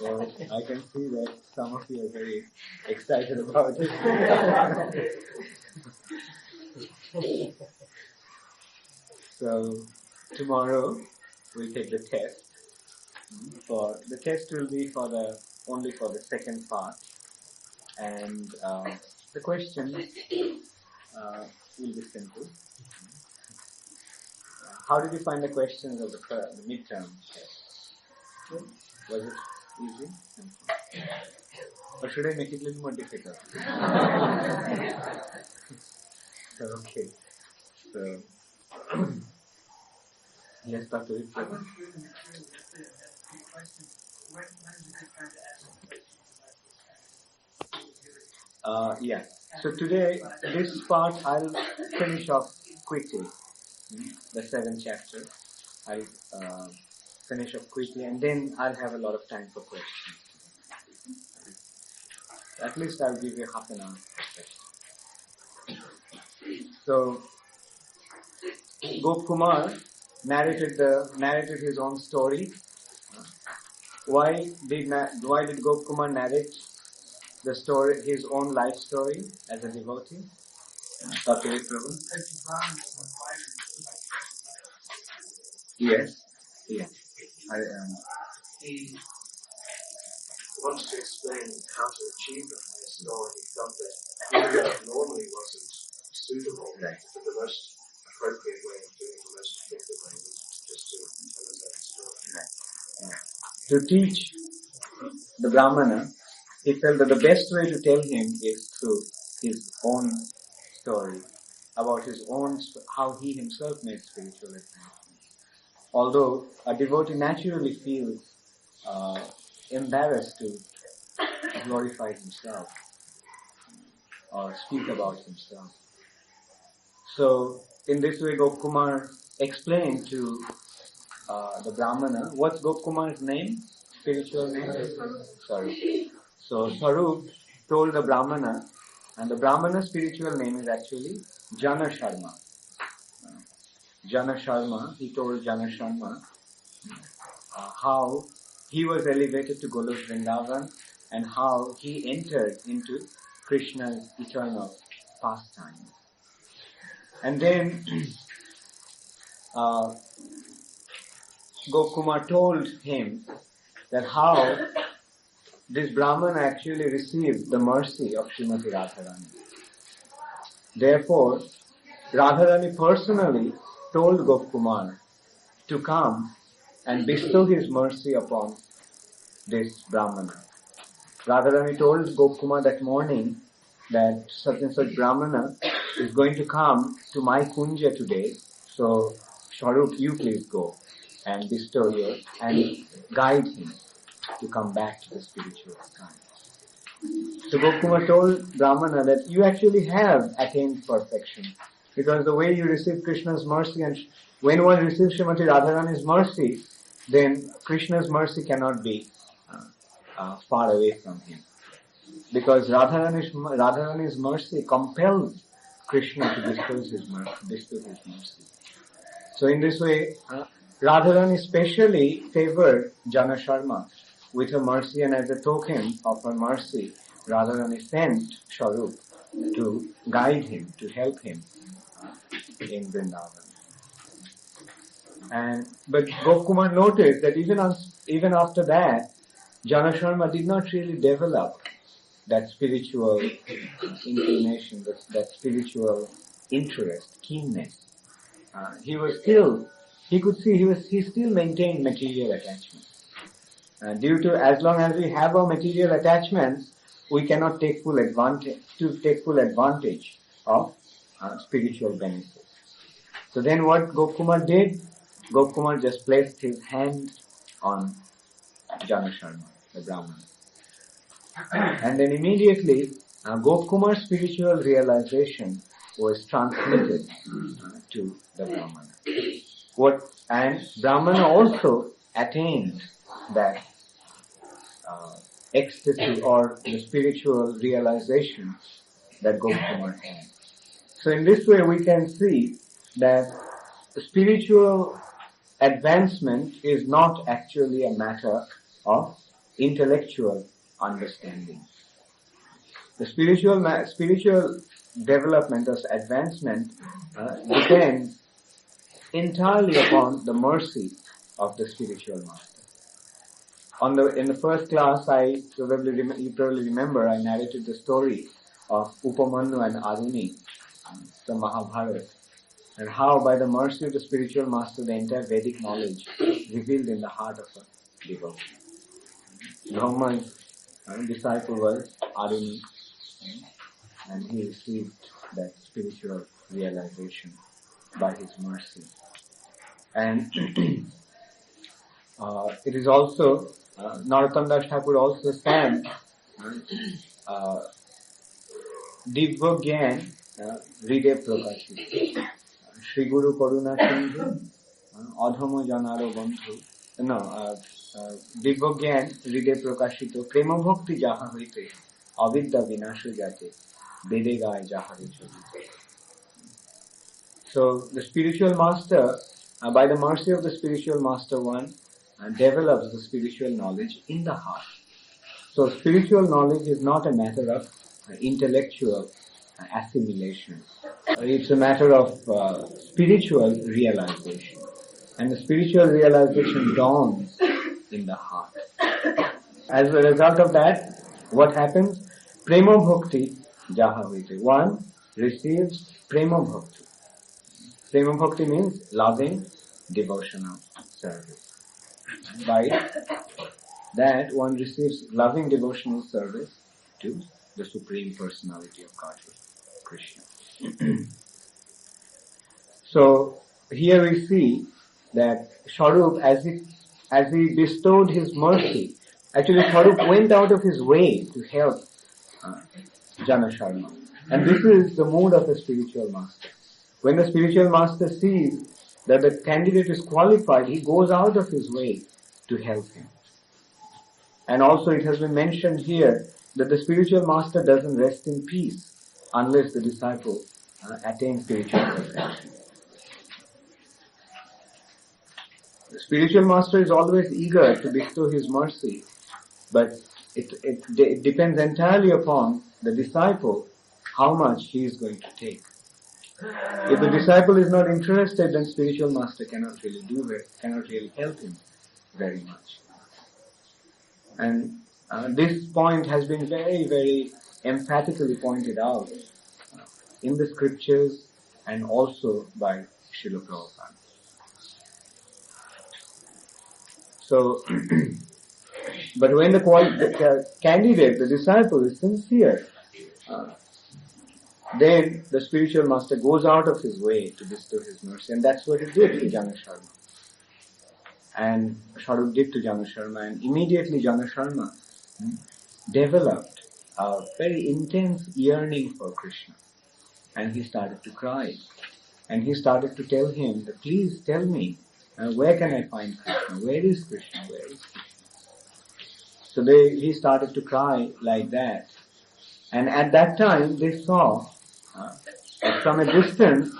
So I can see that some of you are very excited about it. So tomorrow we'll take the test. The test will be only for the second part, and the question will be simple. How did you find the questions of the midterm test? Was it easy? Or should I make it a little more difficult? Okay. So, yes, Dr. Kripa. Yeah. So today, this part I'll finish off quickly. The 7th chapter. I'll finish up quickly, and then I'll have a lot of time for questions. At least I'll give you half an hour for questions. So, Gopkumar narrated his own story. Why did Gopkumar narrate the story, his own life story as a devotee? Dr. Prabhu? Yes. Yeah. He wants to explain how to achieve the highest goal, and he felt that Oriya normally wasn't suitable, right. But the most appropriate way of doing it, the most effective way was just to tell us that story. Right. Yeah. To teach the Brahmana, he felt that the best way to tell him is through his own story, about his own, how he himself made spiritual advancement. Although a devotee naturally feels embarrassed to glorify himself or speak about himself. So, in this way, Gopkumar explained to the Brahmana, what's Gopkumar's name? Spiritual name? Sorry. So, Charu told the Brahmana, and the Brahmana's spiritual name is actually Jana Sharma. Jana Sharma, he told Jana Sharma how he was elevated to Golok Vrindavan and how he entered into Krishna's eternal pastime. And then Gopkumar told him that how this Brahman actually received the mercy of Srimati Radharani. Therefore, Radharani personally told Gopkumar to come and bestow his mercy upon this Brahmana. Radharani told Gopkumar that morning that such and such Brahmana is going to come to my kunja today, so Charu, you please go and bestow yours and guide him to come back to the spiritual side. So Gopkumar told Brahmana that you actually have attained perfection, because the way you receive Krishna's mercy, and when one receives Srimati Radharani's mercy, then Krishna's mercy cannot be far away from him. Because Radharani's mercy compels Krishna to bestow his mercy. So in this way, Radharani specially favored Jana Sharma with her mercy, and as a token of her mercy, Radharani sent Charu to guide him, to help him in Vrindavan. But Gopkumar noticed that even after that, Jana Sharma did not really develop that spiritual inclination, that spiritual interest, keenness. He still maintained material attachment. Due to, as long as we have our material attachments, we cannot take full advantage of spiritual benefits. So then what Gopkumar did? Gopkumar just placed his hand on Jana Sharma, the Brahman. And then immediately, Gopkumar's spiritual realization was transmitted to the Brahmana. And Brahmana also attained that ecstasy or the spiritual realization that Gopkumar had. So in this way we can see that the spiritual advancement is not actually a matter of intellectual understanding. The spiritual development or advancement depends entirely upon the mercy of the spiritual master. In the first class, you probably remember, I narrated the story of Upamanyu and Aruni, the Mahabharata, and how by the mercy of the spiritual master, the entire Vedic knowledge revealed in the heart of a devotee. Brahma's disciple was Aruni, and he received that spiritual realization by his mercy. And it is also, Narottam Das Thakur also sang Divya Gyan Hriday Prakashit Shri Guru Karuna Sindhu Adhama Janaro Bandhu Divya Gyan Hriday Prakashito Prema Bhakti Jaha Hoite Avidya Vinasha Jate Vede Gai Jahare Chalite. So the spiritual master, by the mercy of the spiritual master, one develops the spiritual knowledge in the heart. So spiritual knowledge is not a matter of intellectual assimilation. It's a matter of spiritual realization. And the spiritual realization dawns in the heart. As a result of that, what happens? Prema Bhakti Jaha Hoite. One receives Prema Bhakti. Prema Bhakti means loving devotional service. By that, one receives loving devotional service to the Supreme Personality of Godhead, Krishna. So here we see that Charu, as he bestowed his mercy, actually Charu went out of his way to help Jana Sharma. And this is the mood of a spiritual master. When the spiritual master sees that the candidate is qualified, he goes out of his way to help him. And also it has been mentioned here that the spiritual master doesn't rest in peace unless the disciple attains spiritual perfection. The spiritual master is always eager to bestow his mercy, but it depends entirely upon the disciple how much he is going to take. If the disciple is not interested, then spiritual master cannot really help him very much. And this point has been very, very emphatically pointed out in the scriptures and also by Srila Prabhupada. So, but when the candidate, the disciple is sincere, then the spiritual master goes out of his way to bestow his mercy, and that's what he did to Jana Sharma. And Charu did to Jana Sharma, and immediately Jana Sharma developed a very intense yearning for Krishna. And he started to cry. And he started to tell him, that, please tell me, where can I find Krishna? Where is Krishna? Where is Krishna? So he started to cry like that. And at that time they saw from a distance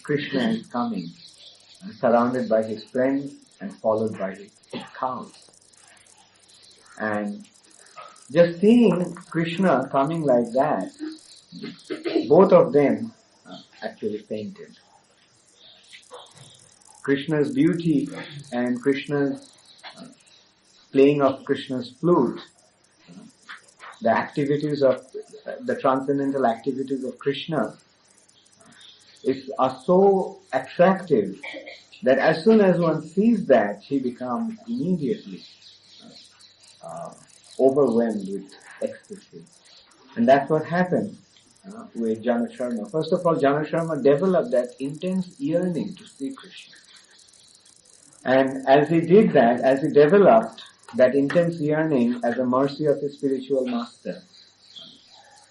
Krishna is coming, surrounded by his friends and followed by his cows. And just seeing Krishna coming like that, both of them actually fainted. Krishna's beauty and Krishna's playing of Krishna's flute, the activities of the transcendental activities of Krishna are so attractive that as soon as one sees that, he becomes immediately overwhelmed with ecstasy. And that's what happened with Jana Sharma. First of all, Jana Sharma developed that intense yearning to see Krishna. And as he did that, as he developed that intense yearning as a mercy of his spiritual master,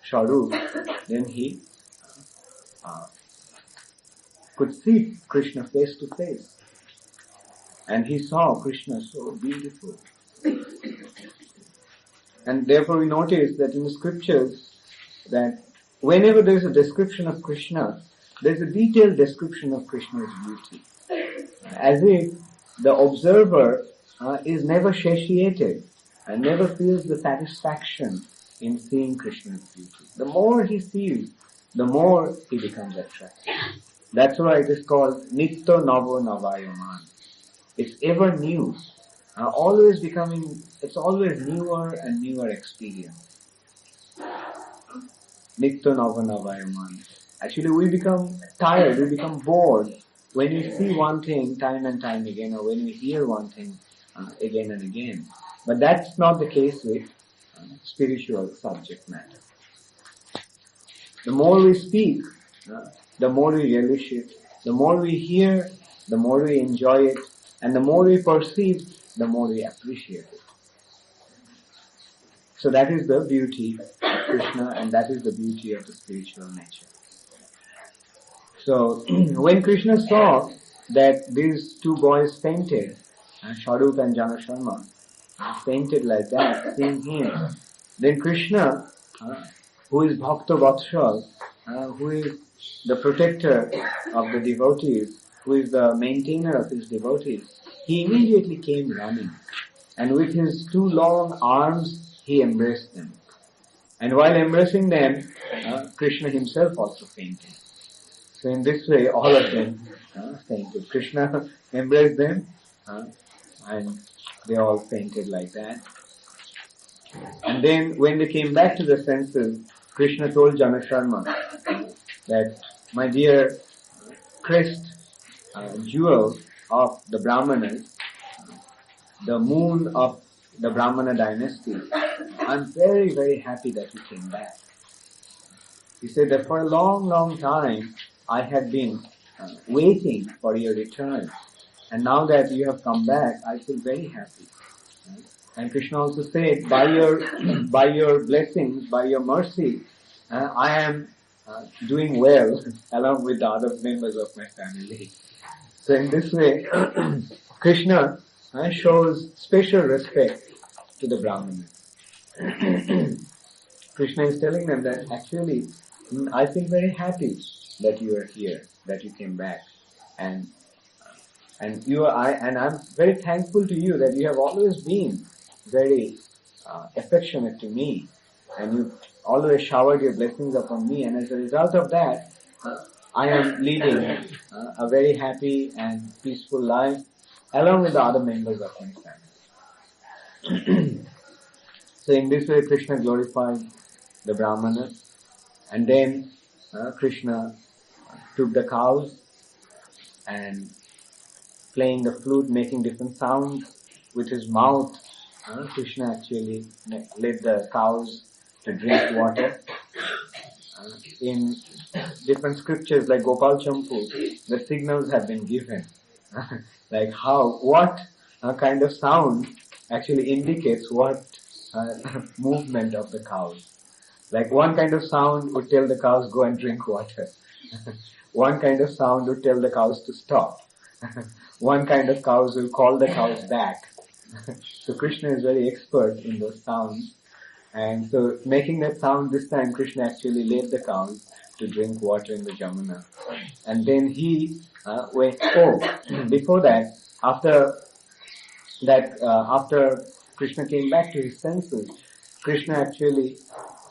Charu, then he could see Krishna face to face. And he saw Krishna so beautiful. And therefore we notice that in the scriptures that whenever there is a description of Krishna, there is a detailed description of Krishna's beauty. As if the observer is never satiated and never feels the satisfaction in seeing Krishna's beauty. The more he sees, the more he becomes attracted. That's why it is called Nitto Navo Navayaman. It's ever new, always becoming, it's always newer and newer experience. Nitto Nava Navayaman. Actually, we become tired, we become bored when we see one thing time and time again, or when we hear one thing again and again. But that's not the case with spiritual subject matter. The more we speak, the more we relish it. The more we hear, the more we enjoy it. And the more we perceive, the more we appreciate it. So that is the beauty of Krishna, and that is the beauty of the spiritual nature. So when Krishna saw that these two boys fainted, Charu and Janasharma, fainted like that, seeing him, then Krishna, who is Bhakta Vatshal, who is the protector of the devotees, who is the maintainer of his devotees, he immediately came running, and with his two long arms he embraced them. And while embracing them, Krishna himself also fainted. So in this way, all of them fainted. Krishna embraced them, and they all fainted like that. And then when they came back to the senses, Krishna told Janasharma that, my dear crest, jewel of the Brahmanas, the moon of the Brahmana dynasty, I'm very, very happy that you came back. He said that for a long, long time, I had been waiting for your return. And now that you have come back, I feel very happy. And Krishna also said, by your blessings, by your mercy, I am doing well along with the other members of my family. So in this way, Krishna shows special respect to the Brahmanas. Krishna is telling them that actually, I feel very happy that you are here, that you came back, and I'm very thankful to you that you have always been very affectionate to me, and you always showered your blessings upon me, and as a result of that, I am leading a very happy and peaceful life along with the other members of my family. So in this way, Krishna glorified the Brahmanas, and then Krishna took the cows and playing the flute, making different sounds with his mouth. Krishna actually led the cows to drink water. In different scriptures like Gopal Champu, the signals have been given. Like what kind of sound actually indicates what movement of the cows. Like one kind of sound would tell the cows go and drink water. One kind of sound would tell the cows to stop. One kind of cows will call the cows back. So Krishna is very expert in those sounds. And so making that sound this time, Krishna actually led the cows to drink water in the Jamuna. And then he before that, after Krishna came back to his senses, Krishna actually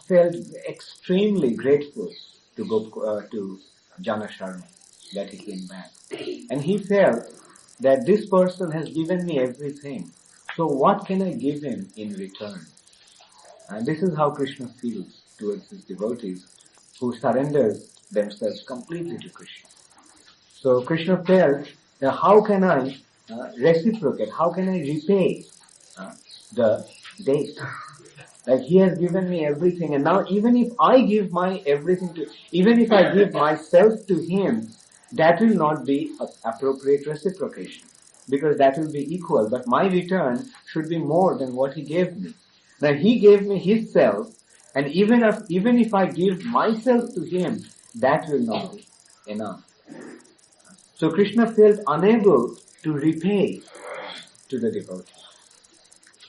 felt extremely grateful to Janasharma that he came back. And he felt that this person has given me everything. So what can I give him in return? And this is how Krishna feels towards his devotees who surrender themselves completely to Krishna. So Krishna felt, how can I reciprocate? How can I repay the debt? Like he has given me everything, and now even if I give my everything even if I give myself to him, that will not be appropriate reciprocation, because that will be equal. But my return should be more than what he gave me. Now he gave me his self, and even if I give myself to him, that will not be enough. So Krishna felt unable to repay to the devotee.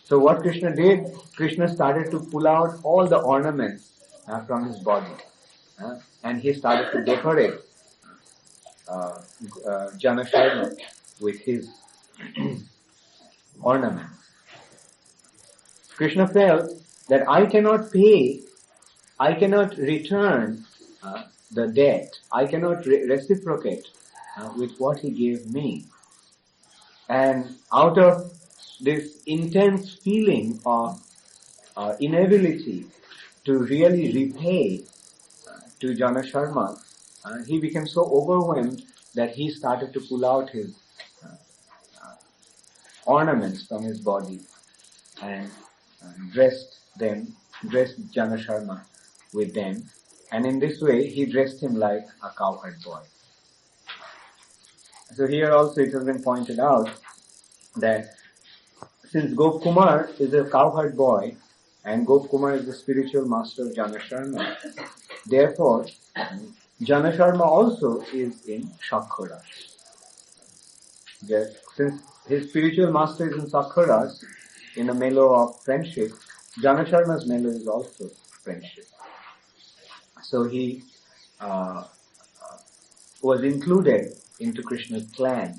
So what Krishna did, Krishna started to pull out all the ornaments from his body. And he started to decorate Janasharma with his ornaments. Krishna felt that I cannot return the debt, I cannot reciprocate with what he gave me. And out of this intense feeling of inability to really repay to Jana Sharma, he became so overwhelmed that he started to pull out his ornaments from his body and dressed Jana Sharma with them. And in this way, he dressed him like a cowherd boy. So here also it has been pointed out that since Gop Kumar is a cowherd boy and Gop Kumar is the spiritual master of Jana Sharma, therefore Jana Sharma also is in Shakharas. Yes, since his spiritual master is in Shakharas, in a mellow of friendship, Jana Sharma's mellow is also friendship. So he was included into Krishna's clan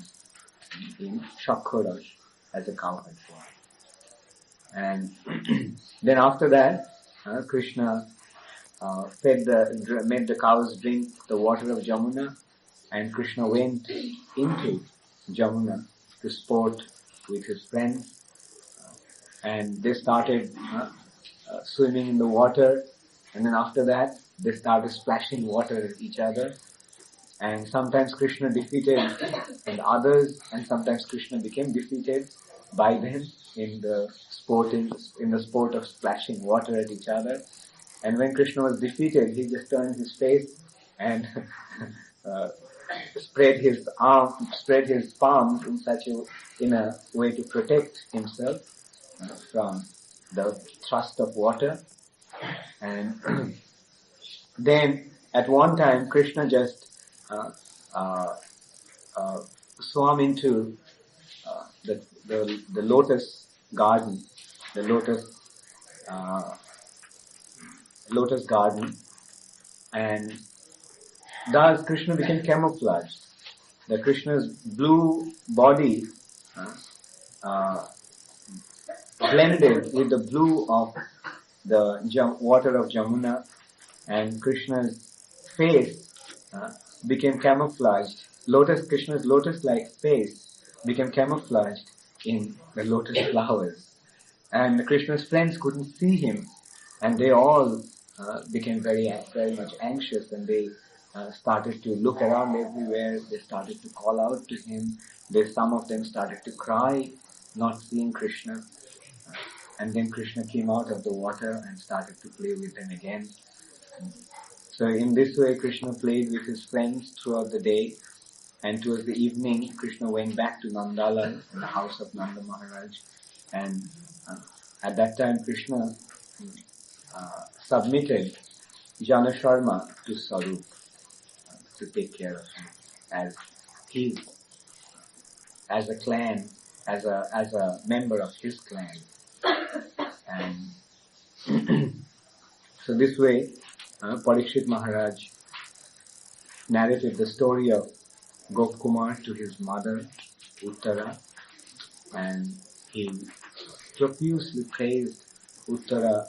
in Shakharas as a cowherd boy. And then after that, Krishna made the cows drink the water of Jamuna, and Krishna went into Jamuna to sport with his friends, and they started swimming in the water, and then after that they started splashing water at each other, and sometimes Krishna defeated and others, and sometimes Krishna became defeated by them in the sport of splashing water at each other. And when Krishna was defeated, he just turned his face and spread his palms in a way to protect himself from the thrust of water. And then at one time, Krishna just swam into the lotus garden, lotus garden, and thus Krishna became camouflaged. The Krishna's blue body blended with the blue of the water of Jamuna, and Krishna's face became camouflaged. Krishna's lotus-like face became camouflaged in the lotus flowers. And Krishna's friends couldn't see him, and they all became very much anxious, and they started to look around everywhere. They started to call out to him. Some of them started to cry, not seeing Krishna. And then Krishna came out of the water and started to play with them again. So in this way, Krishna played with his friends throughout the day, and towards the evening, Krishna went back to Nandala, in the house of Nanda Maharaj, and at that time, Krishna submitted Jana Sharma to Saru to take care of him as a clan, as a member of his clan. And so this way, Parikshit Maharaj narrated the story of Gop Kumar to his mother, Uttara, and he profusely praised Uttara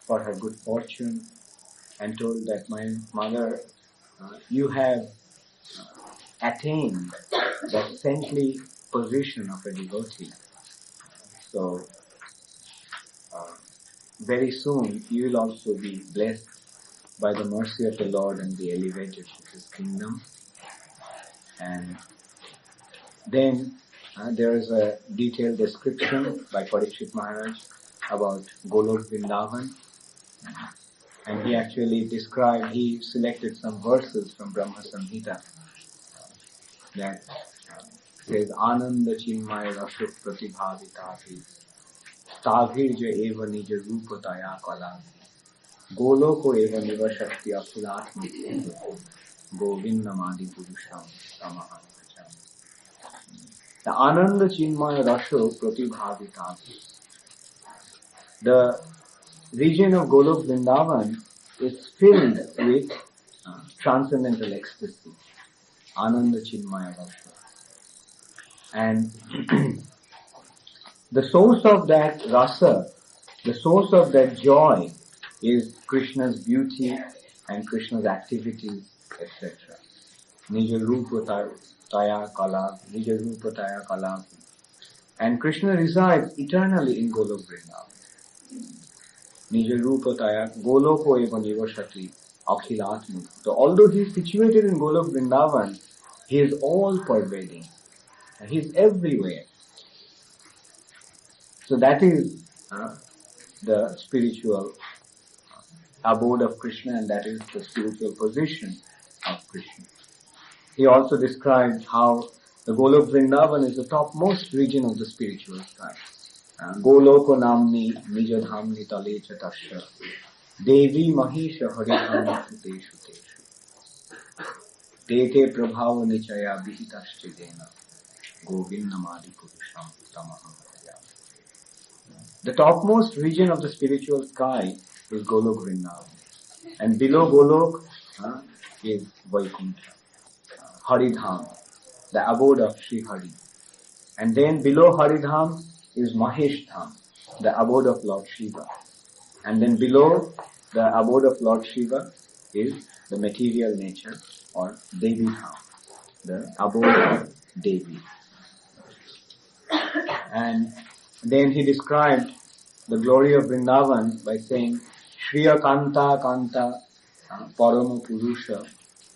for her good fortune and told that, my mother, you have attained the saintly position of a devotee. So very soon you will also be blessed by the mercy of the Lord and be elevated to his kingdom. And then there is a detailed description by Parikshit Maharaj about Golok Vrindavan. And he actually he selected some verses from Brahma Samhita that says, Ananda Chinmaya Rasho Pratibhavitavi Tavhirja Eva Nija Rupataya Kala Goloko Eva Niva Shakti Asuratma Govindamadi Purusham Samaham. The Ananda Chinmaya Rasho Pratibhavitavi. The region of Golok Vrindavan is filled with transcendental ecstasy. Ananda Chinmaya Rasha. And the source of that rasa The source of that joy is Krishna's beauty and Krishna's activities, etc. Nija rupa taya kalab, Nija rupa taya kalab. And Krishna resides eternally in Golok Vrindavan. Nija rupa taya goloko eva nivasati akhilatma. So although he is situated in Golok Vrindavan, he is all pervading. He is everywhere. So that is the spiritual abode of Krishna, and that is the spiritual position of Krishna. He also described how the Golok Vrindavan is the topmost region of the spiritual sky. Goloko namni nijadhamni tale chatasya devi mahisha haridhamni suteshu teshu tete prabhava nichaya vihitaschedena govindamadi purusham tamaham. The topmost region of the spiritual sky is Golok Vrindavan. And below Golok is Vaikuntha, Haridham, the abode of Sri Hari. And then below Haridham is Mahesh Dham, the abode of Lord Shiva. And then below the abode of Lord Shiva is the material nature, or Devi Dham, the abode of Devi. And then he described the glory of Vrindavan by saying, Shriya Kanta Kanta Parama Purusha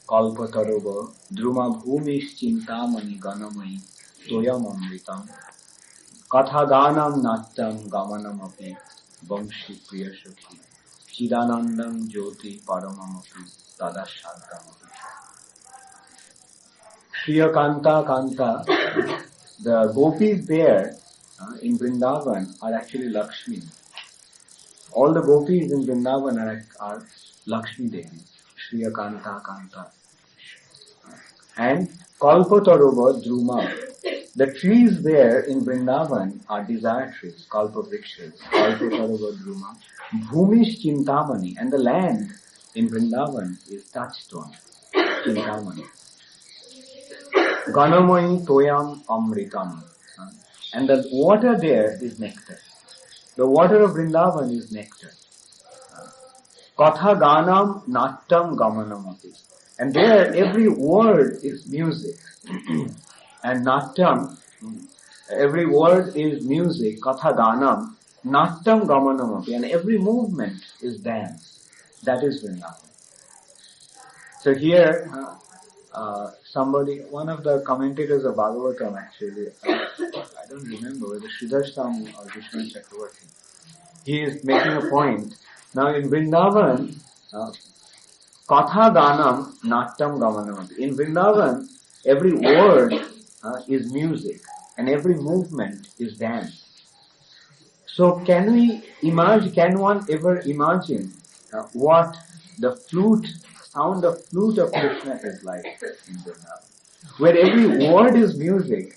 Kalpatarava Druma Bhumish Chintamani Ganamai Toyam Amritam Katha Ganam Nattam Gamanam Api Vamshi Priyashaki Chidanandam Jyoti Paramam Api Tadashantam Api. Shriya Kanta Kanta, the gopis there in Vrindavan are actually Lakshmi. All the gopis in Vrindavan are Lakshmi Devi, Shriya Kanta Kanta. And Kalpatarava Druma. The trees there in Vrindavan are desire trees, Kalpa Vrikshas, Kalpatarava Druma. Bhumish Chintamani, and the land in Vrindavan is touchstone, Chintamani. Ganamai Toyam Amritam. And the water there is nectar. The water of Vrindavan is nectar. Katha Ganam Nattam Gamanamati. And there every word is music. And Nattam, every word is music. Katha Ganam Nattam Gamanamati. And every movement is dance. That is Vrindavan. So here, one of the commentators of Bhagavatam actually, I don't remember whether Sridharsam or Vishnu Chakravarti, he is making a point. Now in Vrindavan, Katha Ganam Nattam Gamanamati. In Vrindavan, every word is music and every movement is dance. So can one ever imagine what the sound of flute of Krishna is like in Vrindavan? Where every word is music,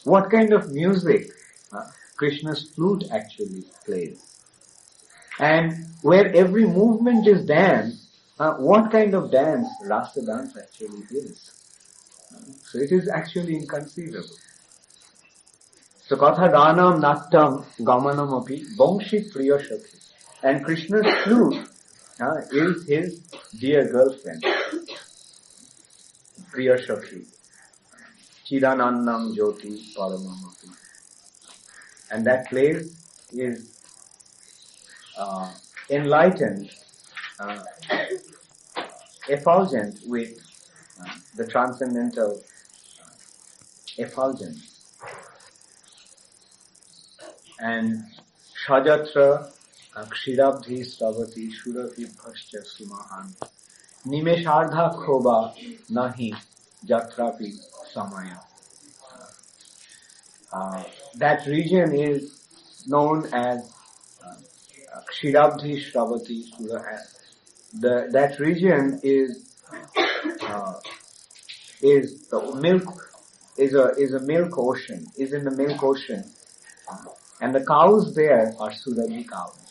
what kind of music Krishna's flute actually plays? And where every movement is dance, what kind of dance Rasa dance actually is? So it is actually inconceivable. So Katha Ganam Nattam Gamanam Api Vamshi Priyashaki. And Krishna's flute is his dear girlfriend, Priyashaki. Chidanandam Jyoti Paramam Api. And that place is enlightened, effulgent with the transcendental effulgence. And Shajatra Kshirabdhi Sravati Shuravi Bhascha Sumahan Nimeshardha Khoba Nahi Jatrapi Samaya. That region is known as Kshirabdhi Shravati Sura. That region is the milk, is a milk ocean, is in the milk ocean. And the cows there are Surabhi cows.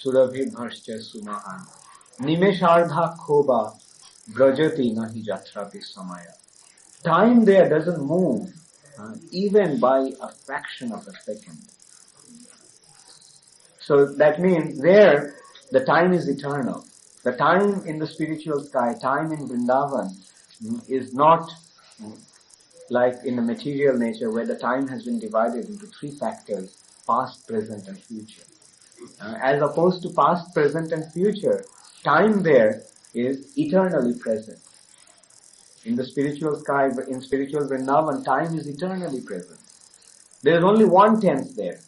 Surabhi Bhascha Sumahan. Nimeshardha Khoba Brajati Nahi Jatrapi Samaya. Time there doesn't move even by a fraction of a second. So that means there, the time is eternal. The time in the spiritual sky, time in Vrindavan is not like in the material nature where the time has been divided into three factors, past, present and future. As opposed to past, present and future, time there is eternally present. In the spiritual sky, in spiritual Vrindavan, time is eternally present. There is only one tense there.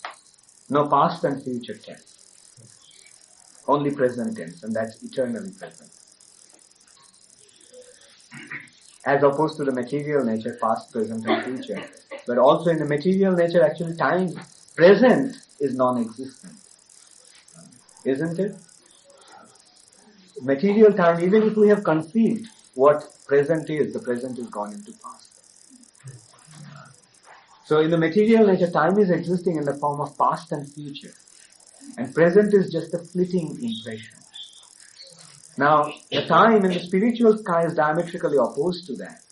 No past and future tense. Only present tense, and that's eternally present. As opposed to the material nature, past, present and future. But also in the material nature, actually time present is non-existent. Isn't it? Material time, even if we have conceived what present is, the present is gone into past. So in the material nature, time is existing in the form of past and future. And present is just a fleeting impression. Now, the time in the spiritual sky is diametrically opposed to that.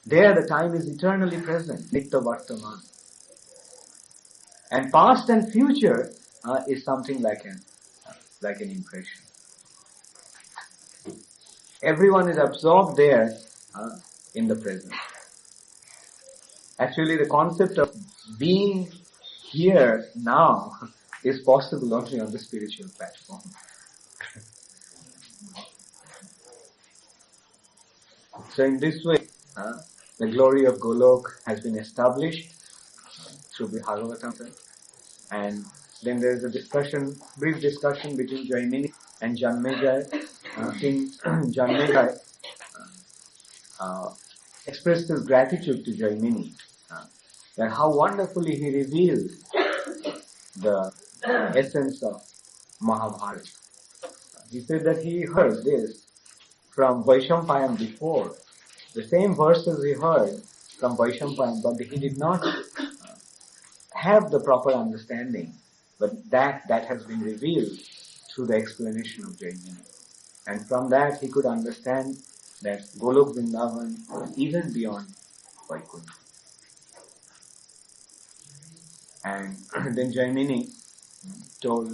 There the time is eternally present, Nitya Vartaman. And past and future is something like an impression. Everyone is absorbed there in the present. Actually, the concept of being here now is possible only on the spiritual platform. So in this way, the glory of Golok has been established through the Bhagavatamrta. And then there is a brief discussion between Jaimini and Janmejaya. King Janmejaya expressed his gratitude to Jaimini, that how wonderfully he revealed the essence of Mahabharata. He said that he heard this from Vaishampayam before. The same verses he heard from Vaishampayam, but he did not have the proper understanding. But that has been revealed through the explanation of Jaimini. And from that he could understand that Golok Vrindavan was even beyond Vaikuntha. And then Jaimini told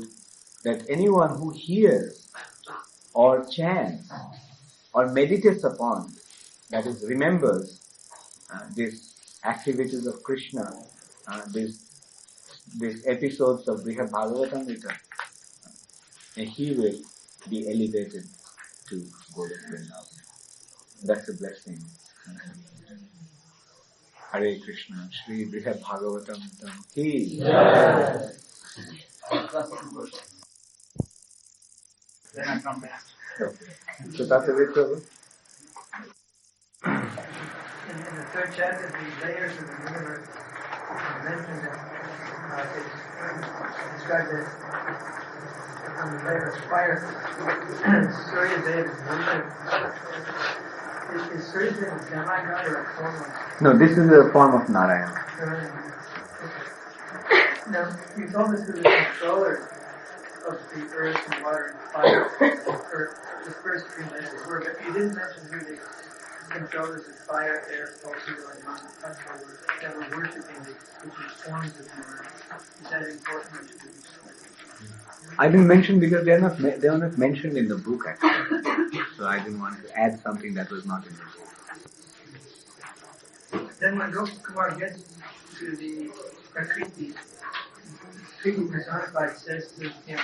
that anyone who hears or chants or meditates upon, that is, remembers these activities of Krishna, these episodes of Brihad Bhagavatamrta, he will be elevated to Golok Vrindavan. That's a blessing. Hare Krishna, Shri Brihad Bhagavatamrta ki. Then I come back. So that's a bit trouble. In the third chapter, the layers of the universe mentioned that it's described as on the layer of fire, Surya Deva is worshipped. Is Surya Deva a semi-god or a form of? No, this is a form of Narayana. Now, you told us who the controller of the earth and water and fire, or the first three layers were, but you didn't mention who the controllers of fire, air, fire, and non-controllers that were worshipping the different forms of the earth. Is that important? I didn't mention because they are not mentioned in the book actually. So I didn't want to add something that was not in the book. Then when Gopakumar gets to the Prakriti, Kriti personified says to him,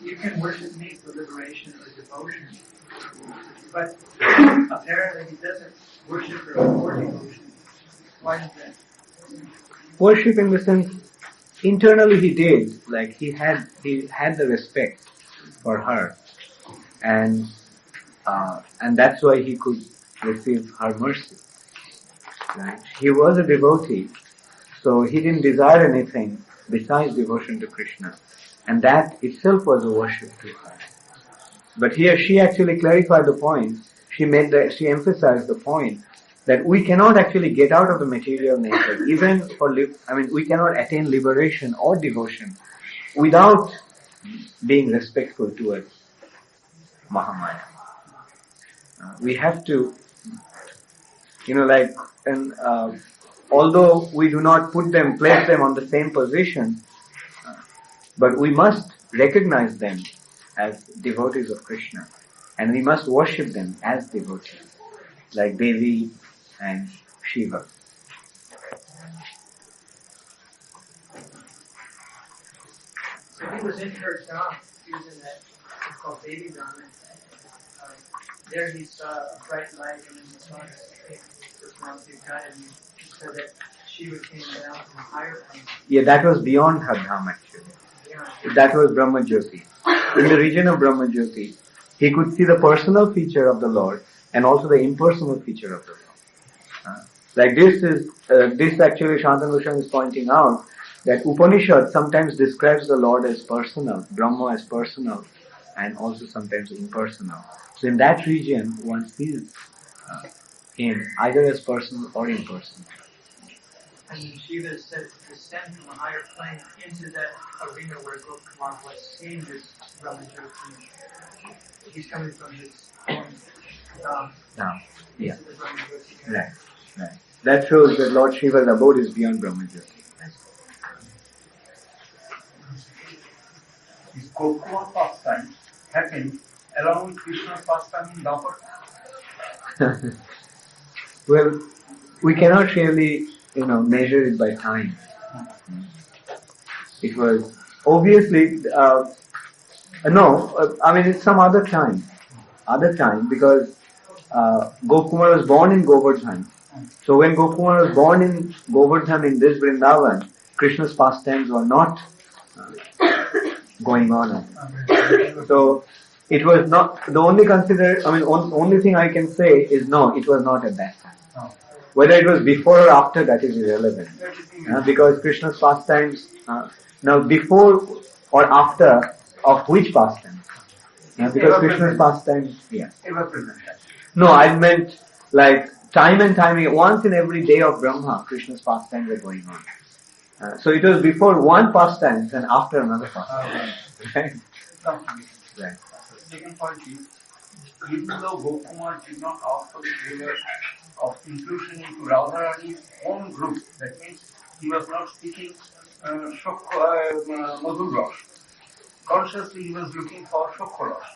you can worship me for liberation or devotion. But apparently he doesn't worship her for devotion. Why is that? Worship in the sense, internally he did, like he had the respect for her, and that's why he could receive her mercy. Right? He was a devotee, so he didn't desire anything besides devotion to Krishna, and that itself was a worship to her. But here she actually clarified the point. She emphasized the point that we cannot actually get out of the material nature, even we cannot attain liberation or devotion without being respectful towards Mahamaya. We have to, although we do not place them on the same position, but we must recognize them as devotees of Krishna. And we must worship them as devotees, like Devi and Shiva. So he was in her job. He was in that, it's called baby Brahman. There he saw a bright light and then he saw his personality of God, and he said that Shiva came down from a higher plane. Yeah, that was beyond her dham actually. Yeah. That was Brahma Jyoti. In the region of Brahma Jyoti, he could see the personal feature of the Lord and also the impersonal feature of the Lord. Like this actually Shantanu Goswami is pointing out that Upanishad sometimes describes the Lord as personal, Brahma as personal, and also sometimes impersonal. So in that region, one sees him either as personal or impersonal. And Shiva is said to descend from a higher plane into that arena where Gopakumar was seeing this Brahma Jyoti. He's coming from his own Now, yeah, into the Brahma Jyoti. right. That shows that Lord Shiva's abode is beyond Brahma Jyoti. His Gokula pastime happened along with Krishna's pastime in Dwapara. Well, we cannot really, measure it by time. It was obviously, it's some other time because Gokumar was born in Govardhan. So when Gokumar was born in Govardhan in this Vrindavan, Krishna's pastimes were not going on. So it was not, the only thing I can say is no, it was not at that time. Whether it was before or after, that is irrelevant. Because Krishna's pastimes, now before or after of which pastimes? Because Krishna's pastimes, yeah. No, I meant like time and time, once in every day of Brahma, Krishna's pastimes were going on. So it was before one pastime and after another pastime. Right? Right. Second point is, even though Gokumar did not ask for the favor of inclusion into Radharani's own group, that means he was not seeking Madhur Rosh. Consciously he was looking for Shokha Rosh.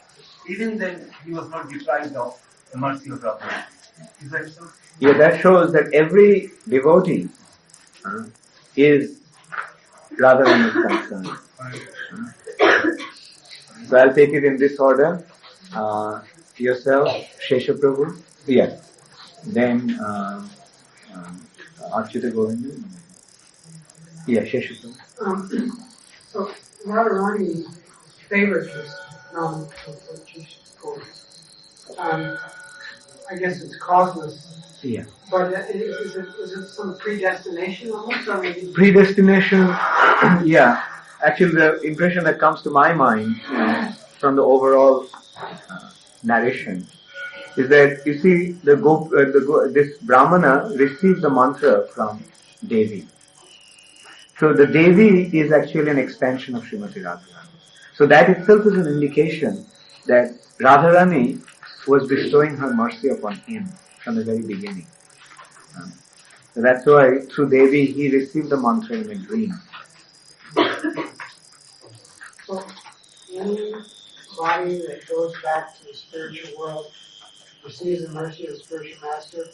Even then he was not deprived of the mercy of Radharani. Is that so? Yeah, that shows that every devotee is Radharani's concern. So I'll take it in this order. Yourself, Shesha Prabhu, yes. Then Achyuta Govinda. Yeah, Shesha Prabhu. So Radharani favors this I guess it's causeless. Yeah. But is it some predestination almost? Or maybe Predestination, yeah. Actually, the impression that comes to my mind from the overall narration is that you see this Brahmana received the mantra from Devi. So the Devi is actually an expansion of Srimati Radharani. So that itself is an indication that Radharani was bestowing her mercy upon him from the very beginning. So that's why through Devi he received the mantra in a dream. so anybody that goes back to the spiritual world receives the mercy of the spiritual master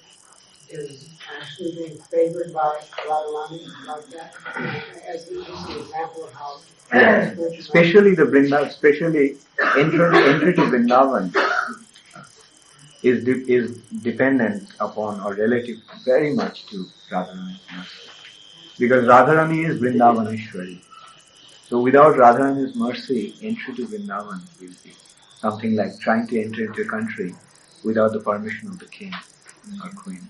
is actually being favored by Radharani like that. As this is an example of how Especially the Vrindavan, especially entry to Vrindavan is dependent upon or relative very much to Radharani's mercy. Because Radharani is Vrindavaneshwari. So without Radharani's mercy, entry to Vrindavan will be something like trying to enter into a country without the permission of the king or queen.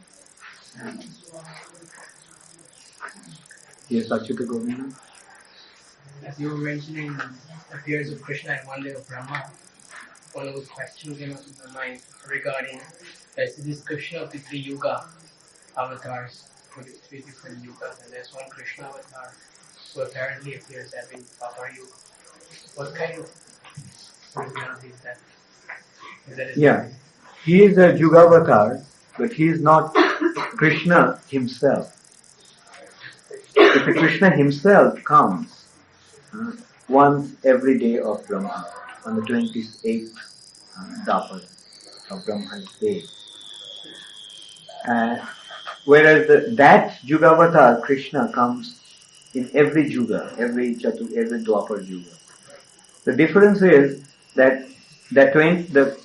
Yes, Achyuta Govinda. As you were mentioning the appearance of Krishna and one day of Brahma, one of the questions came up in my mind regarding this Krishna of the three yuga avatars for the three different yugas, and there's one Krishna avatar who apparently appears every Papa yuga. What kind of personality is that? Is that Yeah, he is a yuga avatar, but he is not Krishna himself. If the Krishna himself comes, once every day of Brahma, on the 28th Dapar of Brahma's day. Whereas that Yugavatar, Krishna, comes in every Yuga, every Dwapar Yuga. The difference is that the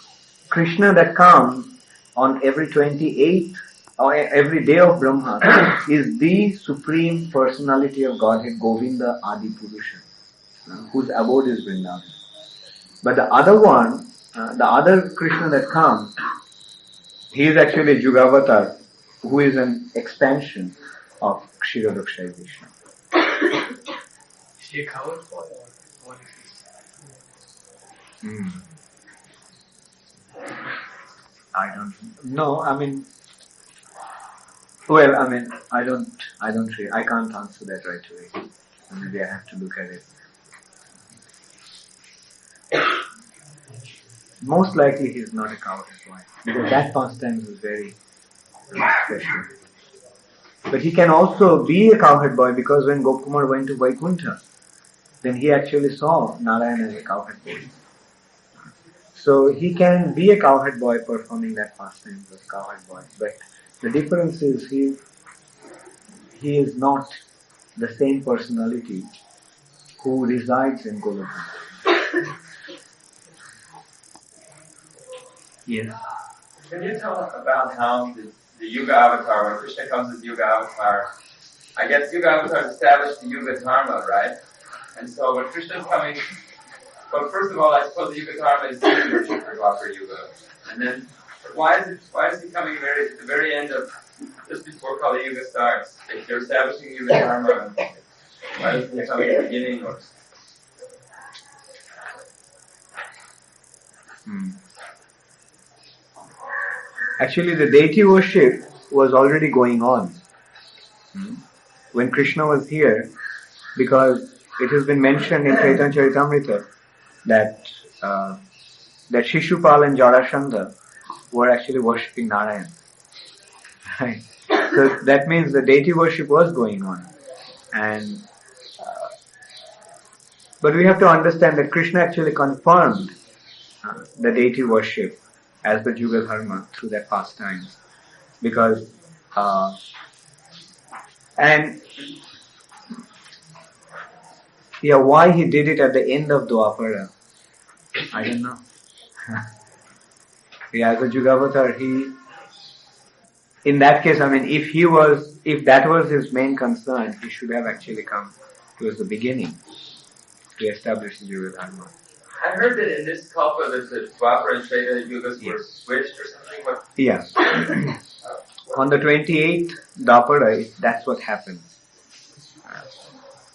Krishna that comes on every 28th or every day of Brahma is the Supreme Personality of Godhead, Govinda Adi Purusha, whose abode is Vrindavan. But the other one, the other Krishna that comes, he is actually a Yugavatar, who is an expansion of Kshirodakshay Vishnu. Is she a coward boy or what is this? I don't know. I mean, well, I mean, I can't answer that right away. Maybe I have to look at it. Most likely he's not a coward boy, because that pastime is very special. But he can also be a cowherd boy, because when Gopkumar went to Vaikuntha, then he actually saw Narayana as a cowherd boy. So he can be a cowherd boy performing that pastime as a cowherd boy. But the difference is he is not the same personality who resides in Govardhan. Yes. Can you tell us about how the Yuga Avatar, when Krishna comes as Yuga Avatar, I guess Yuga Avatar established the Yuga Dharma, right? And so when Krishna's coming, well, first of all, I suppose the Yuga Dharma is the for Dwapar Yuga. And then, why is he coming at the very end of, just before Kali Yuga starts? If they're establishing Yuga Dharma, why doesn't he come at the beginning? Or Actually, the deity worship was already going on when Krishna was here, because it has been mentioned in Chaitanya Charitamrita that Shishupal and Jarasandha were actually worshipping Narayana. Right? So that means the deity worship was going on. And but we have to understand that Krishna actually confirmed the deity worship as the Yuga Dharma through that pastime. Because why he did it at the end of Dwapara, I don't know. As a Yugavatar, in that case, I mean, if that was his main concern, he should have actually come towards the beginning to establish the Yuga Dharma. I heard that in this kalpa that the Dwapara and Treta Yugas were switched or something. But yeah. On the 28th Dwapara, that's what happens.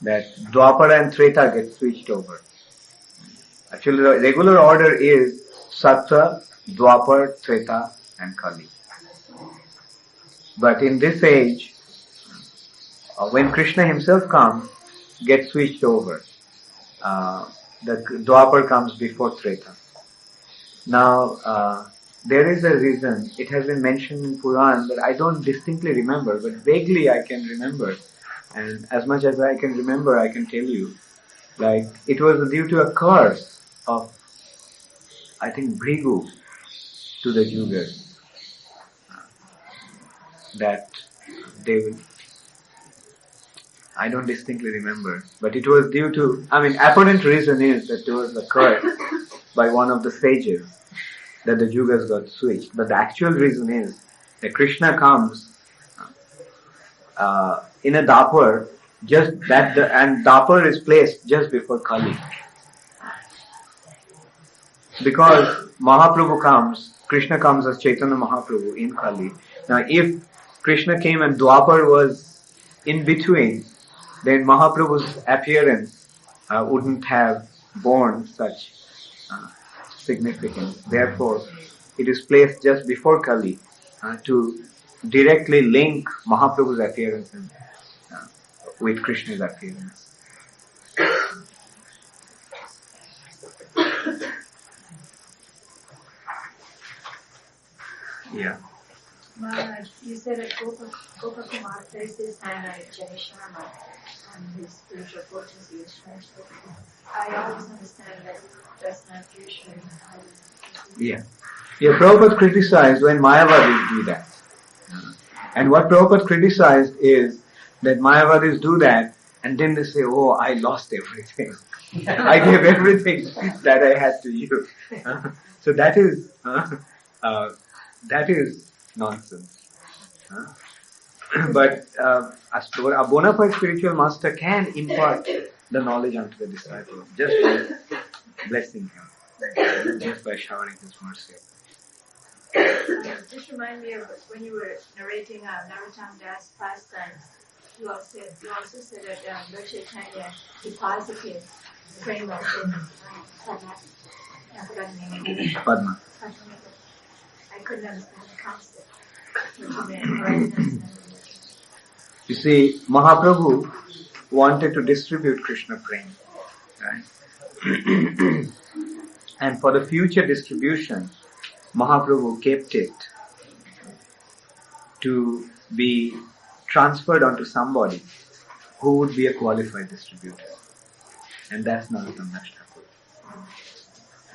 That Dwapara and Treta get switched over. Actually, the regular order is Satya, Dwapar, Treta, and Kali. But in this age, when Krishna himself comes, gets switched over. The Dwapar comes before Treta. Now, there is a reason. It has been mentioned in Puran, but I don't distinctly remember, but vaguely I can remember. And as much as I can remember, I can tell you. Like, it was due to a curse of, I think, Bhrigu to the Yugas. That they would, I don't distinctly remember, but it was due to, apparent reason is that there was a curse by one of the sages that the Yugas got switched. But the actual reason is that Krishna comes in a Dapar, and Dapar is placed just before Kali. Because Mahaprabhu comes, Krishna comes as Chaitanya Mahaprabhu in Kali. Now if Krishna came and Dwapar was in between, then Mahaprabhu's appearance wouldn't have borne such significance. Therefore, it is placed just before Kali to directly link Mahaprabhu's appearance with Krishna's appearance. Yeah. Maharaj, you said that Gopakumar faced this time at Jai Sharma. and his spiritual potency is transferred. I always understand that that's not usually how Yeah. Yeah, Prabhupada criticized when Mayavadis do that. And what Prabhupada criticized is that Mayavadis do that and then they say, oh, I lost everything. I gave everything that I had to you. So that is nonsense. But a bona fide spiritual master can impart the knowledge unto the disciple just by blessing him, just by showering his mercy. Just remind me of when you were narrating Narottam Das pastimes. You also said that Lord Chaitanya deposited prema in Padma. I forgot the name. Padma. I couldn't understand the concept. What you meant, or I didn't understand it. You see, Mahaprabhu wanted to distribute Krishna prema, right? And for the future distribution, Mahaprabhu kept it to be transferred onto somebody who would be a qualified distributor. And that's Narottam Das Thakur.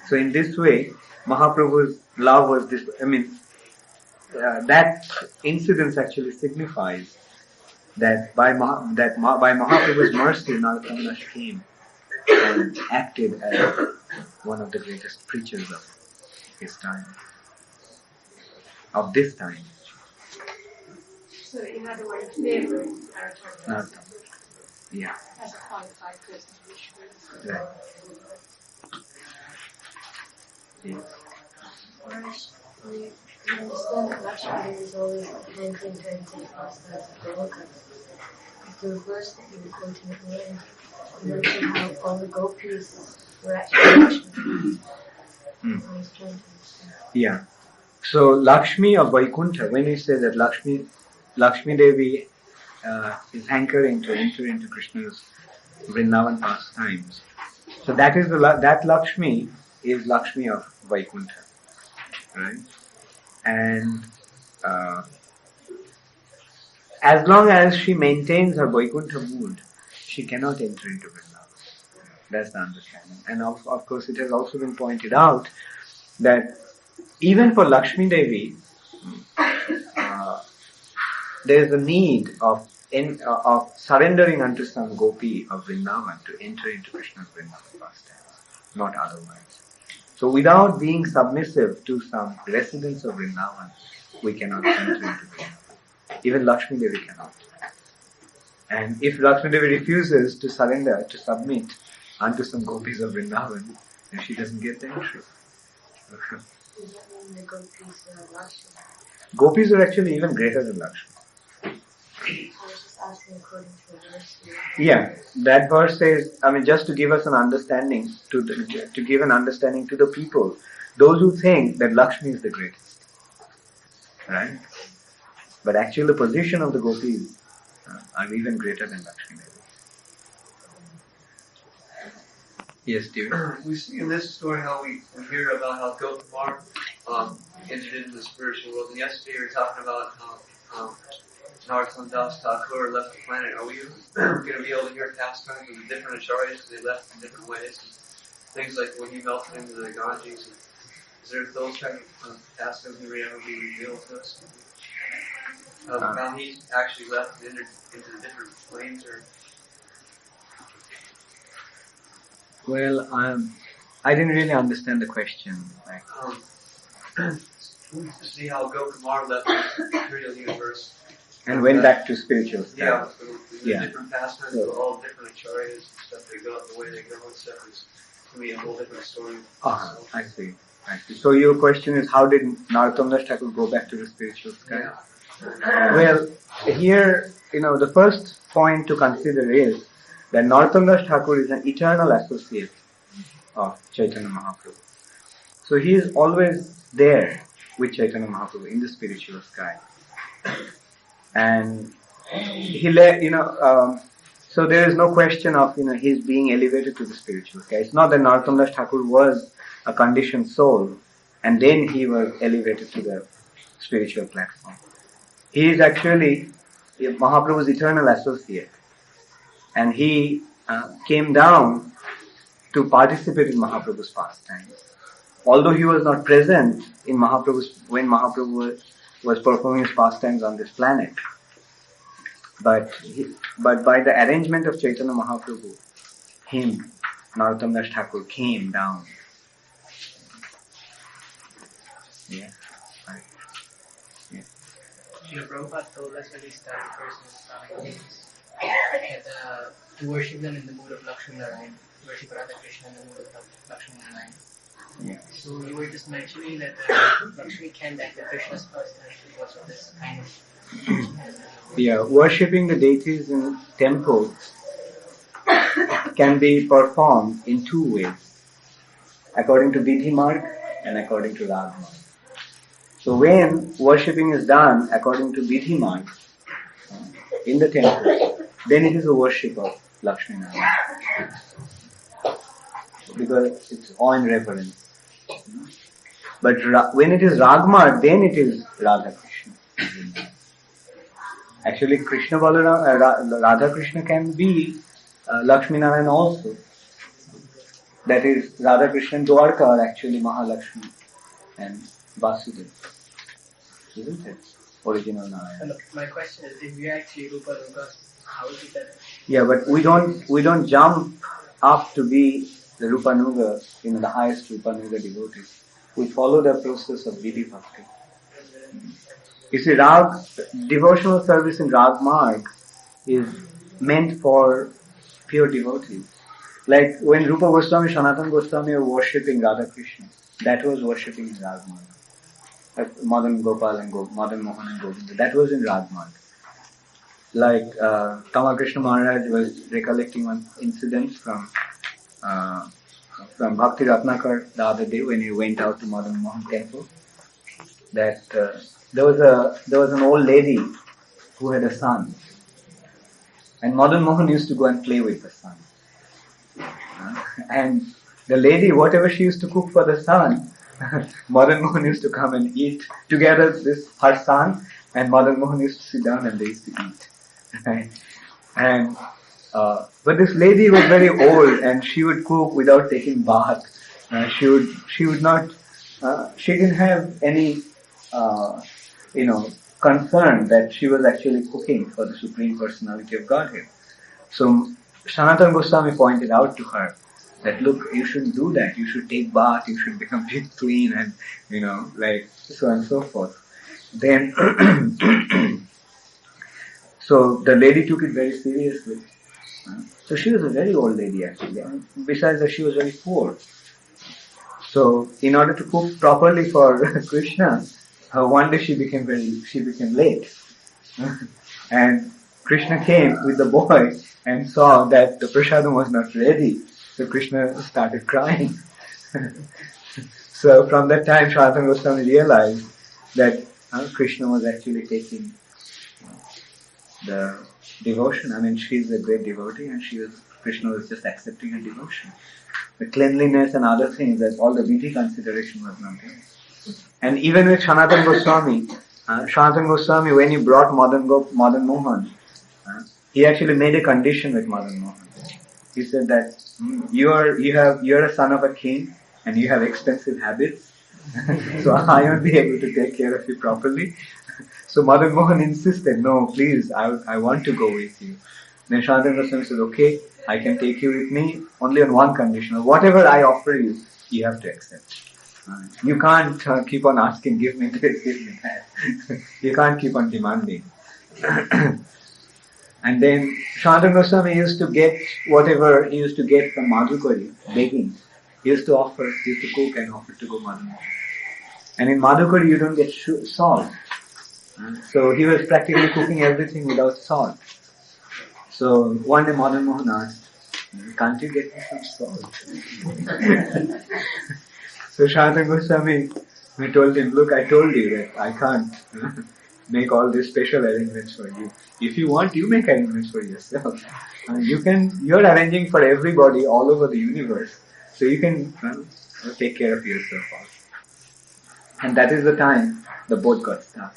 So in this way, Mahaprabhu's love was this, that incident actually signifies that by Mahaprabhu's mercy, Narottam Das came and acted as one of the greatest preachers of his time, of this time. So in other words, favor Narottam. Yeah. as a qualified person to distribute. Right. Yes. We understand that Lakshmi is always hands-in hands-in pastimes of the workers. The reverse that you were quoting at the end, you mentioned how all the gopis were actually Lakshmi. I was trying to understand. Yeah. So Lakshmi of Vaikuntha, when we say that Lakshmi Devi is hankering to enter into Krishna's Vrindavan pastimes. So that is that Lakshmi is Lakshmi of Vaikuntha, right? And as long as she maintains her Vaikuntha mood, she cannot enter into Vrindavan. That's the understanding. And of course, it has also been pointed out that even for Lakshmi Devi, there is a need of surrendering unto some gopi of Vrindavan to enter into Krishna's Vrindavan pastimes, not otherwise. So without being submissive to some residents of Vrindavan, we cannot enter into Vrindavan. Even Lakshmi Devi cannot. And if Lakshmi Devi refuses to surrender, to submit unto some gopis of Vrindavan, then she doesn't get the entry. Does that mean the gopis are Lakshmi? Gopis are actually even greater than Lakshmi. I was just asking according to the verse. Yeah, that verse says, just to give us an understanding, to give an understanding to the people, those who think that Lakshmi is the greatest, right? But actually the position of the gopis are even greater than Lakshmi Devi. Yes, dear. We see in this story how we hear about how Gopamar entered into the spiritual world. And yesterday we were talking about how Narottam Das Thakur left the planet. Are we going to be able to hear pastimes of the different acharyas because they left in different ways? And things like when he melted into the Ganges. Is there those kind of pastimes that will ever be revealed to us? How he actually left and entered into the different planes? Well, I didn't really understand the question. See how Gopamar left the material universe And went back to spiritual stuff. Yeah, so there's Yeah. different pastimes with all different acharyas and stuff they go, the way they go and stuff is to me a whole different story. I see. So your question is, how did Narottam Das Thakur go back to the spiritual sky? Yeah. Well, here, the first point to consider is that Narottam Das Thakur is an eternal associate of Chaitanya Mahaprabhu. So he is always there with Chaitanya Mahaprabhu in the spiritual sky. And so there is no question of, his being elevated to the spiritual sky. It's not that Narottam Das Thakur was a conditioned soul and then he was elevated to the spiritual platform. He is actually Mahaprabhu's eternal associate. and he came down to participate in Mahaprabhu's pastimes. Although he was not present in when Mahaprabhu was performing his pastimes on this planet, but by the arrangement of Chaitanya Mahaprabhu, him, Narottam Das Thakur, came down. Yeah. Right. Yeah. Prabhupada told us when he started personal that to worship them in the mood of Lakshmi Narayan, worship Radha Krishna in the mood of Lakshmi Narayan. Yeah. So you were just mentioning that Lakshmi can't act the Krishna's personality because of this kind of... Yeah, worshipping the deities in temples can be performed in two ways, according to Vidhi Marg and according to Rag Marg. So when worshipping is done according to Vidhi Marg in the temple, then it is a worship of Lakshmi Narayan, because it's awe and reverence. But when it is Rag Marg, then it is Radha Krishna. Actually, Krishna Balaram, Radha Krishna can be Lakshmi Narayan also. That is, Radha Krishna and Dwarka are actually Mahalakshmi and Vasudeva. Isn't it? Original Narayan. My question is, if we actually Rupa Nuga, how is it that... Yeah, but we don't jump up to be the Rupa Nuga, the highest Rupa Nuga devotees. We follow the process of Vidhi Bhakti. You see, devotional service in Rag Marg is meant for pure devotees. Like when Rupa Goswami, Sanatana Goswami were worshipping Radha Krishna, that was worshipping in Rag Marg. Madan Gopal and Madan Mohan and Govinda, that was in Rag Marg. Like Tamal Krishna Maharaj was recollecting one incident from Bhakti Ratnakar the other day when he went out to Madan Mohan temple, that there was an old lady who had a son, and Madan Mohan used to go and play with the son. And the lady, whatever she used to cook for the son, Madan Mohan used to come and eat together with her son, and Madan Mohan used to sit down and they used to eat. And but this lady was very old, and she would cook without taking bath. She would not. She didn't have any, concern that she was actually cooking for the Supreme Personality of Godhead. So Sanatana Goswami pointed out to her that, look, you shouldn't do that. You should take bath. You should become clean, and like so and so forth. Then, so the lady took it very seriously. So she was a very old lady actually. And besides that, she was very poor. So in order to cook properly for Krishna, one day she became late. And Krishna came with the boy and saw that the prasadam was not ready. So Krishna started crying. So from that time, Sanatana Goswami realized that Krishna was actually taking the devotion. I mean, she's a great devotee, and Krishna was just accepting her devotion. The cleanliness and other things, that all the Vidhi consideration was not there. And even with Sanatana Goswami, when he brought Madan Mohan, he actually made a condition with Madan Mohan. He said that you're a son of a king and you have expensive habits, so I won't be able to take care of you properly. So Madan Mohan insisted, no, please, I want to go with you. Then Sanatana Goswami said, okay, I can take you with me only on one condition. Whatever I offer you, you have to accept. You can't keep on asking, give me this, give me that. You can't keep on demanding. And then Sanatana Goswami used to get whatever he used to get from Madhukari, begging. He used to cook and offer to go Madan Mohan. And in Madhukari you don't get salt. So he was practically cooking everything without salt. So one day Madan Mohan asked, can't you get me some salt? So Sanatana Goswami told him, look, I told you that I can't make all these special arrangements for you. If you want, you make arrangements for yourself. You're arranging for everybody all over the universe. So you can take care of yourself also. And that is the time the boat got stuck.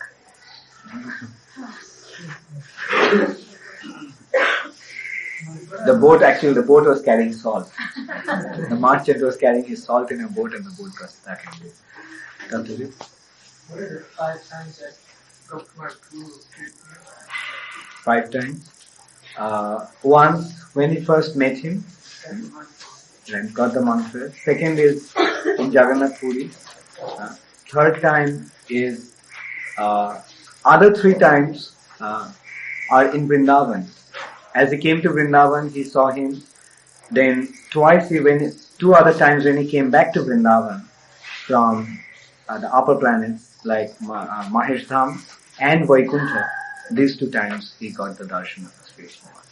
The boat was carrying salt. The merchant was carrying his salt in a boat and the boat got stuck in it. Continue. What are the 5 times that Gopkumar grew? 5 times. Once, when he first met him, and got the mantra. Second is in Jagannath Puri. Third time is, other 3 times are in Vrindavan. As he came to Vrindavan, he saw him. Then 2 other times when he came back to Vrindavan from the upper planets like Mahesh Dham and Vaikuntha, these 2 times he got the darshan of the spiritual one.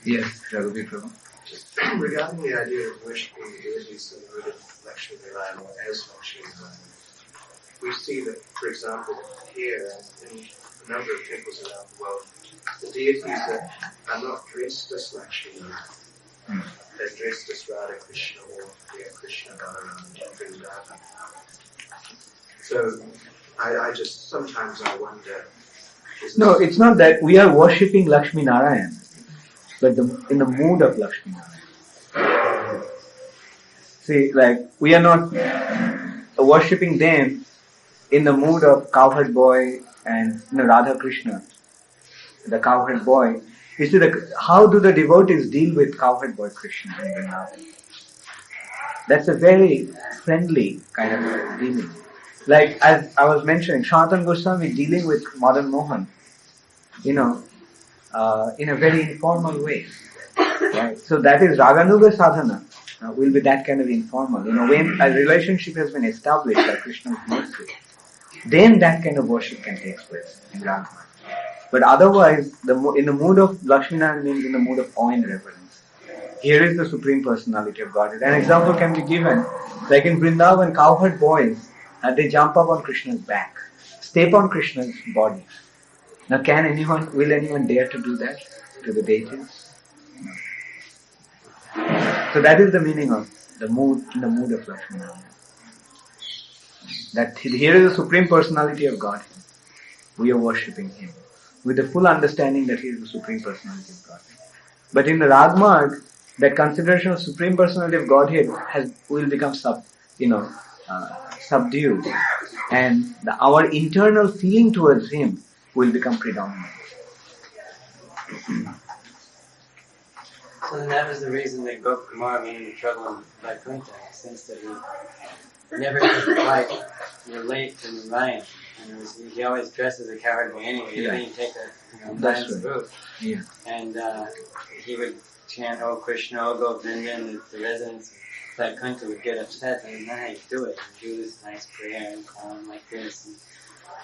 Yes, Raghuvi Prabhu. Just regarding the idea of worshipping deities in the mood of Lakshmi Narayan or as Lakshmi Narayan, we see that, for example, here and in a number of temples around the world, the deities are not dressed as Lakshmi Narayan. They're dressed as Radha Krishna or Krishna Balaram and Vrindavan. So I just sometimes I wonder. No, it's not that we are worshipping Lakshmi Narayan, but in the mood of Lakshmi Narayan. See, like we are not worshipping them in the mood of cowherd boy and Radha Krishna, the cowherd boy. You see, how do the devotees deal with cowherd boy Krishna in Vrindavan? That's a very friendly kind of dealing. Like as I was mentioning, Sanatana Goswami dealing with Madan Mohan, in a very informal way. Right? So that is Raganuga sadhana will be that kind of informal. When a relationship has been established by Krishna's mercy, then that kind of worship can take place in Ragana. But otherwise, in the mood of Lakshmi Narayan means in the mood of awe and reverence. Here is the Supreme Personality of Godhead. An example can be given, like in Vrindavan, cowherd boys, they jump up on Krishna's back, step on Krishna's body. Now will anyone dare to do that to the deities? No. So that is the meaning of in the mood of Lakshmi Narayan. That here is the Supreme Personality of Godhead. We are worshipping Him with the full understanding that He is the Supreme Personality of Godhead. But in the Ragmarg, that consideration of Supreme Personality of Godhead will become subdued, and our internal feeling towards Him will become predominant. So then that was the reason that Gopkumar went into trouble in Vaikuntha, since that he never could quite relate to Narayan. And he always dressed as a cowherd boy anyway. He didn't even take Narayan's robe. Yeah. And he would chant, "Oh Krishna, oh Govinda," and the residents of Vaikuntha would get upset. And not how you do it. You do this nice prayer and calm like this. And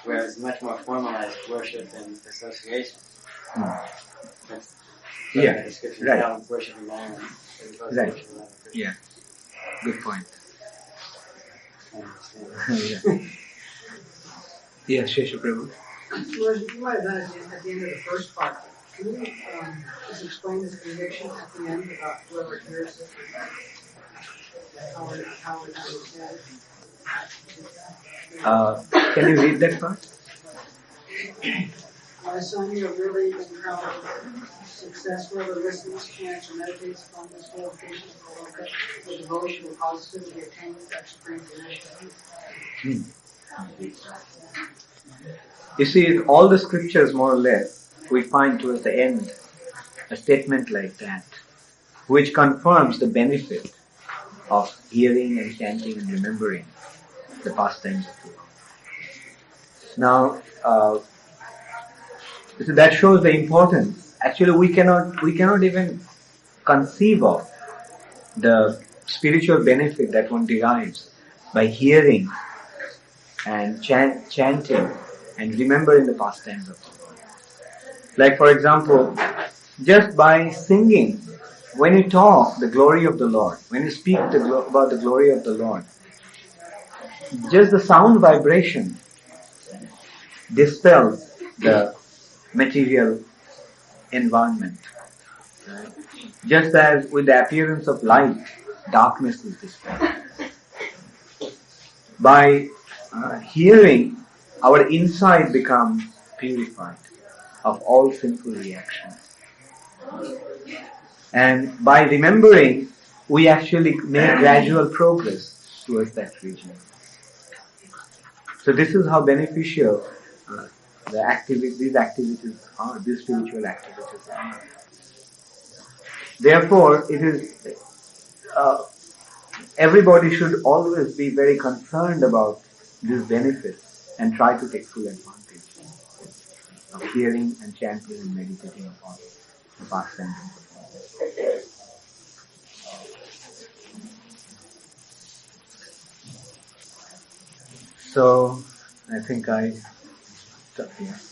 where it's much more formalized worship and association. That's the description of how worshiping Narayan. Right. Yeah. Good point. Yeah, Shesha Prabhu. You might have done it at the end of the first part. Can you just explain this conviction at the end about whoever hears it? How it understands it? Can you read that part? My son, you have really been successful who listens, chants, and meditates upon this qualification of Loka. The devotion will positively attain that supreme position. You see, in all the scriptures, more or less, we find towards the end a statement like that, which confirms the benefit of hearing and chanting and remembering the pastimes of the Lord. Now, so that shows the importance. Actually, we cannot even conceive of the spiritual benefit that one derives by hearing and chanting and remembering the pastimes of the Lord. Like, for example, just by singing, when you talk the glory of the Lord, when you speak about the glory of the Lord, just the sound vibration dispels the material environment. Right? Just as with the appearance of light, darkness is dispelled. By hearing, our inside becomes purified of all sinful reactions. And by remembering, we actually make gradual progress towards that region. So this is how beneficial these activities are, these spiritual activities are. Therefore, it is everybody should always be very concerned about these benefits and try to take full advantage of hearing and chanting and meditating upon the pastimes and performances. So, I think I stop here.